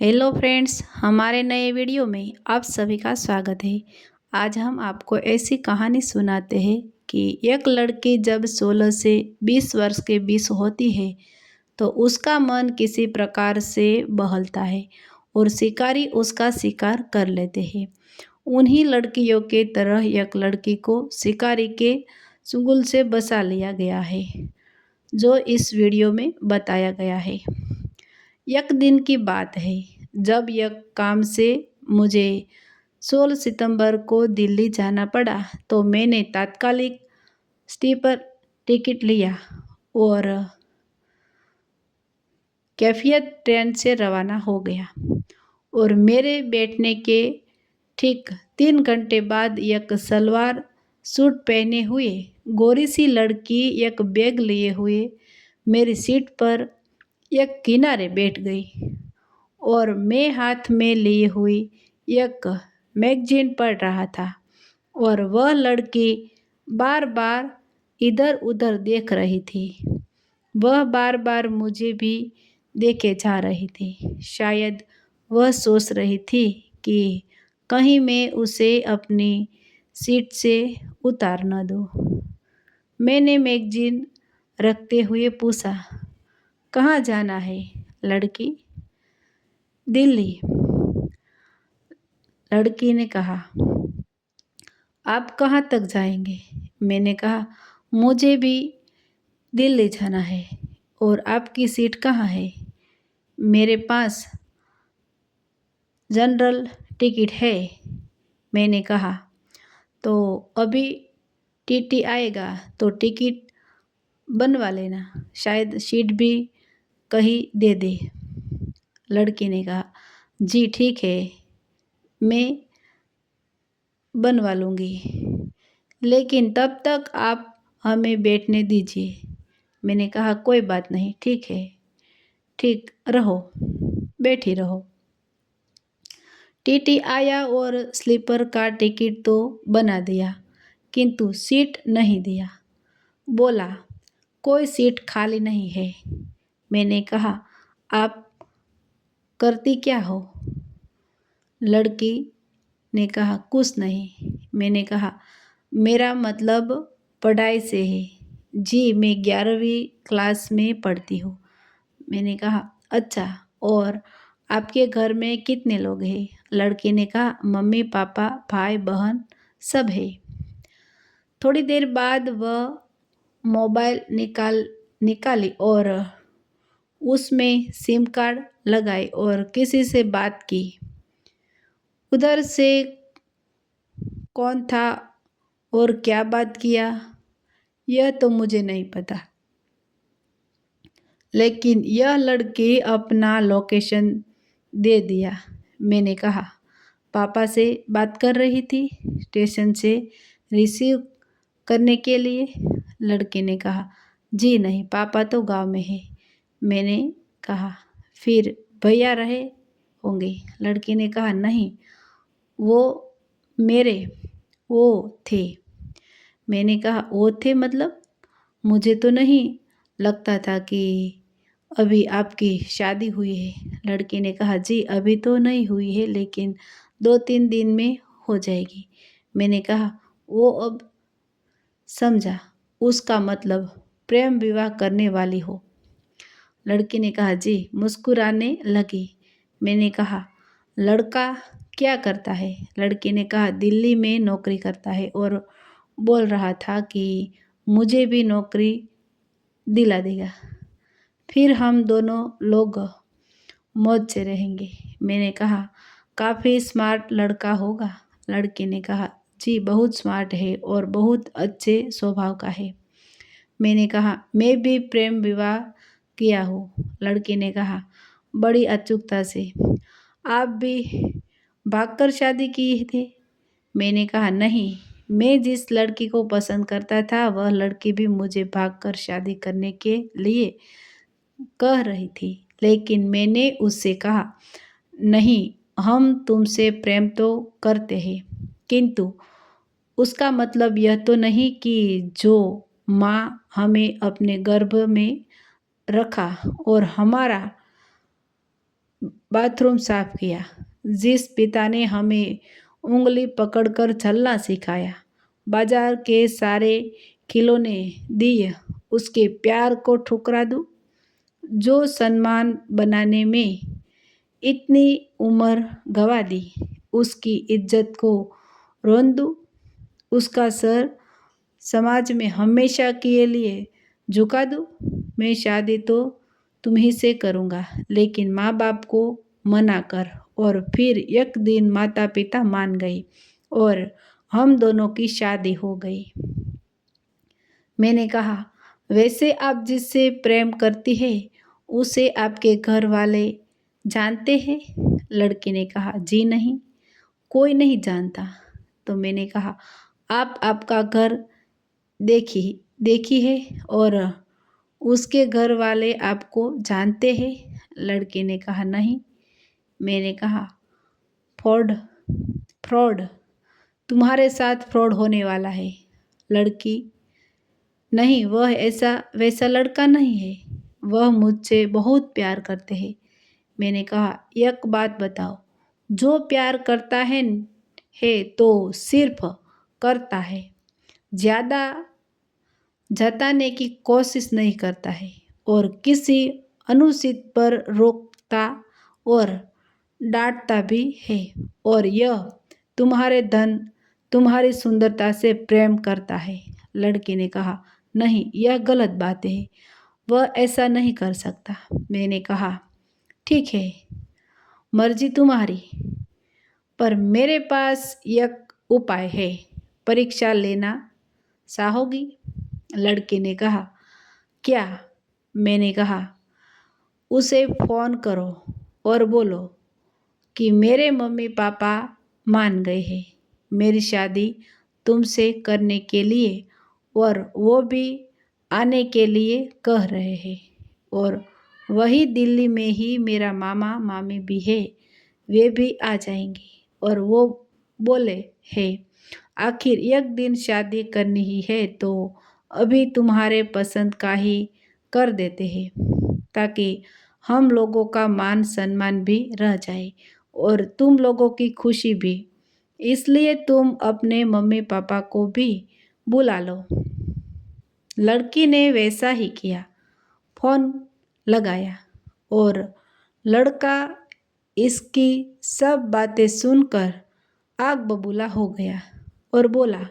Hello friends, हमारे नए video में आप सभी का स्वागत है। आज हम आपको ऐसी कहानी सुनाते हैं कि एक लड़की जब 16 से 20 वर्ष के बीच होती है तो उसका मन किसी प्रकार से बहलता है और शिकारी उसका शिकार कर लेते हैं। उन्हीं लड़कियों के तरह एक लड़की को शिकारी के चुंगल से बचा लिया गया है, जो इस वीडियो में बताया गया है। एक दिन की बात है जब एक काम से मुझे 16 सितंबर को दिल्ली जाना पड़ा, तो मैंने तात्कालिक स्लीपर टिकट लिया और कैफियत ट्रेन से रवाना हो गया। और मेरे बैठने के ठीक 3 घंटे बाद एक सलवार सूट पहने हुए गोरी सी लड़की एक बैग लिए हुए मेरी सीट पर एक किनारे बैठ गई और मैं हाथ में लिए हुई एक मैगजीन पढ़ रहा था और वह लड़की बार बार इधर उधर देख रही थी। वह बार बार मुझे भी देखे जा रही थी। शायद वह सोच रही थी कि कहीं मैं उसे अपनी सीट से उतार न दूँ। मैंने मैगजीन रखते हुए पूछा, कहाँ जाना है लड़की? दिल्ली, लड़की ने कहा। आप कहाँ तक जाएंगे? मैंने कहा, मुझे भी दिल्ली जाना है। और आपकी सीट कहाँ है? मेरे पास जनरल टिकट है। मैंने कहा, तो अभी टीटी आएगा तो टिकट बनवा लेना, शायद सीट भी कहीं दे दे। लड़की ने कहा, जी ठीक है, मैं बनवा लूँगी, लेकिन तब तक आप हमें बैठने दीजिए। मैंने कहा, कोई बात नहीं, ठीक है, ठीक रहो, बैठी रहो। टीटी आया और स्लीपर का टिकट तो बना दिया, किंतु सीट नहीं दिया। बोला, कोई सीट खाली नहीं है। मैंने कहा, आप करती क्या हो? लड़की ने कहा, कुछ नहीं। मैंने कहा, मेरा मतलब पढ़ाई से है। जी, मैं 11वीं क्लास में पढ़ती हूँ। मैंने कहा, अच्छा, और आपके घर में कितने लोग हैं? लड़की ने कहा, मम्मी पापा भाई बहन सब है। थोड़ी देर बाद वह मोबाइल निकाली और उसमें सिम कार्ड लगाई और किसी से बात की। उधर से कौन था और क्या बात किया, यह तो मुझे नहीं पता, लेकिन यह लड़की अपना लोकेशन दे दिया। मैंने कहा, पापा से बात कर रही थी स्टेशन से रिसीव करने के लिए? लड़के ने कहा, जी नहीं, पापा तो गांव में है। मैंने कहा, फिर भैया रहे होंगे? लड़की ने कहा, नहीं, वो मेरे वो थे। मैंने कहा, वो थे मतलब? मुझे तो नहीं लगता था कि अभी आपकी शादी हुई है। लड़की ने कहा, जी अभी तो नहीं हुई है, लेकिन 2-3 दिन में हो जाएगी। मैंने कहा, वो अब समझा, उसका मतलब प्रेम विवाह करने वाली हो? लड़की ने कहा, जी, मुस्कुराने लगी। मैंने कहा, लड़का क्या करता है? लड़की ने कहा, दिल्ली में नौकरी करता है और बोल रहा था कि मुझे भी नौकरी दिला देगा, फिर हम दोनों लोग मौज से रहेंगे। मैंने कहा, काफ़ी स्मार्ट लड़का होगा? लड़की ने कहा, जी बहुत स्मार्ट है और बहुत अच्छे स्वभाव का है। मैंने कहा, मैं भी प्रेम विवाह किया हूँ। लड़की ने कहा, बड़ी अचूकता से। आप भी भागकर शादी की थी? मैंने कहा, नहीं, मैं जिस लड़की को पसंद करता था वह लड़की भी मुझे भागकर शादी करने के लिए कह रही थी, लेकिन मैंने उससे कहा, नहीं, हम तुमसे प्रेम तो करते हैं, किंतु उसका मतलब यह तो नहीं कि जो माँ हमें अपने गर्भ में रखा और हमारा बाथरूम साफ किया, जिस पिता ने हमें उंगली पकड़कर चलना सिखाया, बाजार के सारे खिलौने दिए, उसके प्यार को ठुकरा दूं? जो सम्मान बनाने में इतनी उम्र गवा दी, उसकी इज्जत को रोन दूं? उसका सर समाज में हमेशा के लिए झुका दूं? मैं शादी तो तुम्ही से करूँगा, लेकिन माँ बाप को मना कर। और फिर एक दिन माता पिता मान गए और हम दोनों की शादी हो गई। मैंने कहा, वैसे आप जिससे प्रेम करती है उसे आपके घर वाले जानते हैं? लड़की ने कहा, जी नहीं, कोई नहीं जानता। तो मैंने कहा, आप आपका घर देखी देखी है और उसके घर वाले आपको जानते हैं? लड़के ने कहा, नहीं। मैंने कहा, फ्रॉड फ्रॉड तुम्हारे साथ फ्रॉड होने वाला है। लड़की, नहीं, वह ऐसा वैसा लड़का नहीं है, वह मुझसे बहुत प्यार करते हैं। मैंने कहा, एक बात बताओ, जो प्यार करता है तो सिर्फ करता है, ज़्यादा जताने की कोशिश नहीं करता है और किसी अनुचित पर रोकता और डांटता भी है। और यह तुम्हारे धन, तुम्हारी सुंदरता से प्रेम करता है। लड़की ने कहा, नहीं, यह गलत बात है, वह ऐसा नहीं कर सकता। मैंने कहा, ठीक है, मर्जी तुम्हारी, पर मेरे पास एक उपाय है, परीक्षा लेना चाहोगी? लड़के ने कहा, क्या? मैंने कहा, उसे फ़ोन करो और बोलो कि मेरे मम्मी पापा मान गए हैं मेरी शादी तुमसे करने के लिए, और वो भी आने के लिए कह रहे हैं, और वही दिल्ली में ही मेरा मामा मामी भी है, वे भी आ जाएंगे। और वो बोले हैं, आखिर एक दिन शादी करनी ही है तो अभी तुम्हारे पसंद का ही कर देते हैं, ताकि हम लोगों का मान सम्मान भी रह जाए और तुम लोगों की खुशी भी। इसलिए तुम अपने मम्मी पापा को भी बुला लो। लड़की ने वैसा ही किया, फ़ोन लगाया और लड़का इसकी सब बातें सुनकर आग बबूला हो गया और बोला,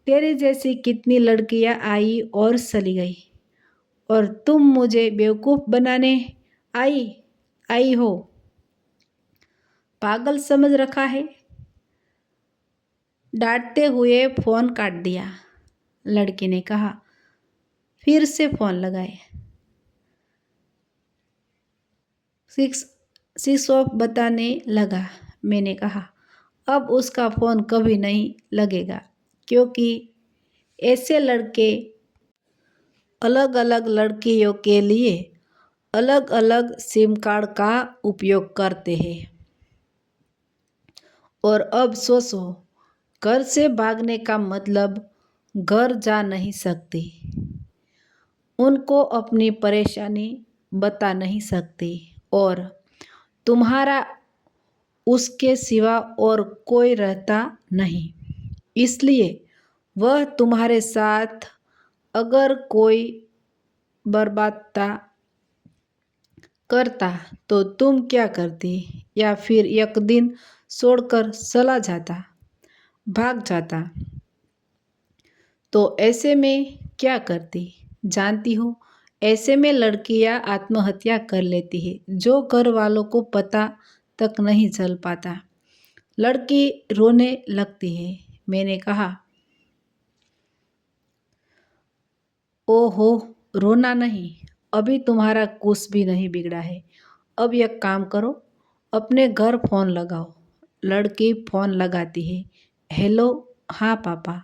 तेरी जैसी कितनी लड़कियां आई और चली गई, और तुम मुझे बेवकूफ़ बनाने आई आई हो, पागल समझ रखा है। डांटते हुए फ़ोन काट दिया। लड़की ने कहा, फिर से फ़ोन लगाए, स्विच ऑफ बताने लगा। मैंने कहा, अब उसका फ़ोन कभी नहीं लगेगा, क्योंकि ऐसे लड़के अलग अलग लड़कियों के लिए अलग अलग सिम कार्ड का उपयोग करते हैं। और अब सोचो, घर से भागने का मतलब घर जा नहीं सकती, उनको अपनी परेशानी बता नहीं सकती, और तुम्हारा उसके सिवा और कोई रहता नहीं। इसलिए वह तुम्हारे साथ अगर कोई बर्बादता करता तो तुम क्या करती? या फिर एक दिन छोड़कर चला जाता, भाग जाता? तो ऐसे में क्या करती? जानती हो, ऐसे में लड़कियां आत्महत्या कर लेती है, जो घर वालों को पता तक नहीं चल पाता। लड़की रोने लगती है। मैंने कहा, ओहो, रोना नहीं, अभी तुम्हारा कुछ भी नहीं बिगड़ा है। अब एक काम करो, अपने घर फ़ोन लगाओ। लड़की फ़ोन लगाती है, हेलो, हाँ पापा।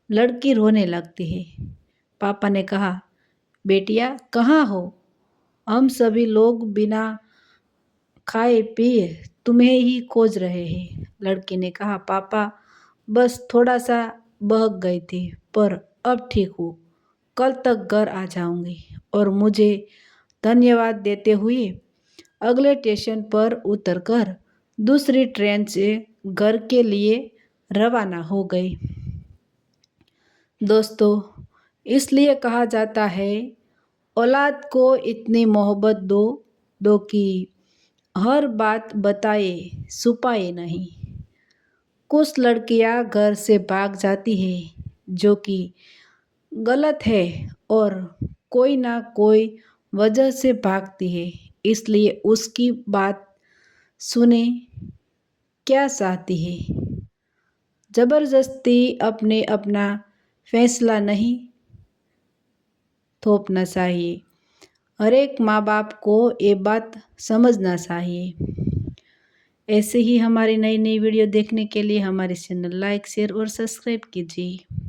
लड़की रोने लगती है। पापा ने कहा, बेटिया कहाँ हो? हम सभी लोग बिना खाए पिए तुम्हें ही खोज रहे हैं। लड़की ने कहा, पापा बस थोड़ा सा बहक गई थी, पर अब ठीक हूँ, कल तक घर आ जाऊंगी। और मुझे धन्यवाद देते हुए अगले स्टेशन पर उतरकर दूसरी ट्रेन से घर के लिए रवाना हो गई। दोस्तों, इसलिए कहा जाता है, औलाद को इतनी मोहब्बत दो कि हर बात बताए छुपाए नहीं। कुछ लड़कियां घर से भाग जाती है जो कि गलत है, और कोई ना कोई वजह से भागती है, इसलिए उसकी बात सुने क्या चाहती है। ज़बरदस्ती अपने अपना फैसला नहीं थोपना चाहिए। हर एक माँ बाप को ये बात समझना चाहिए। ऐसे ही हमारी नई नई वीडियो देखने के लिए हमारे चैनल लाइक शेयर और सब्सक्राइब कीजिए।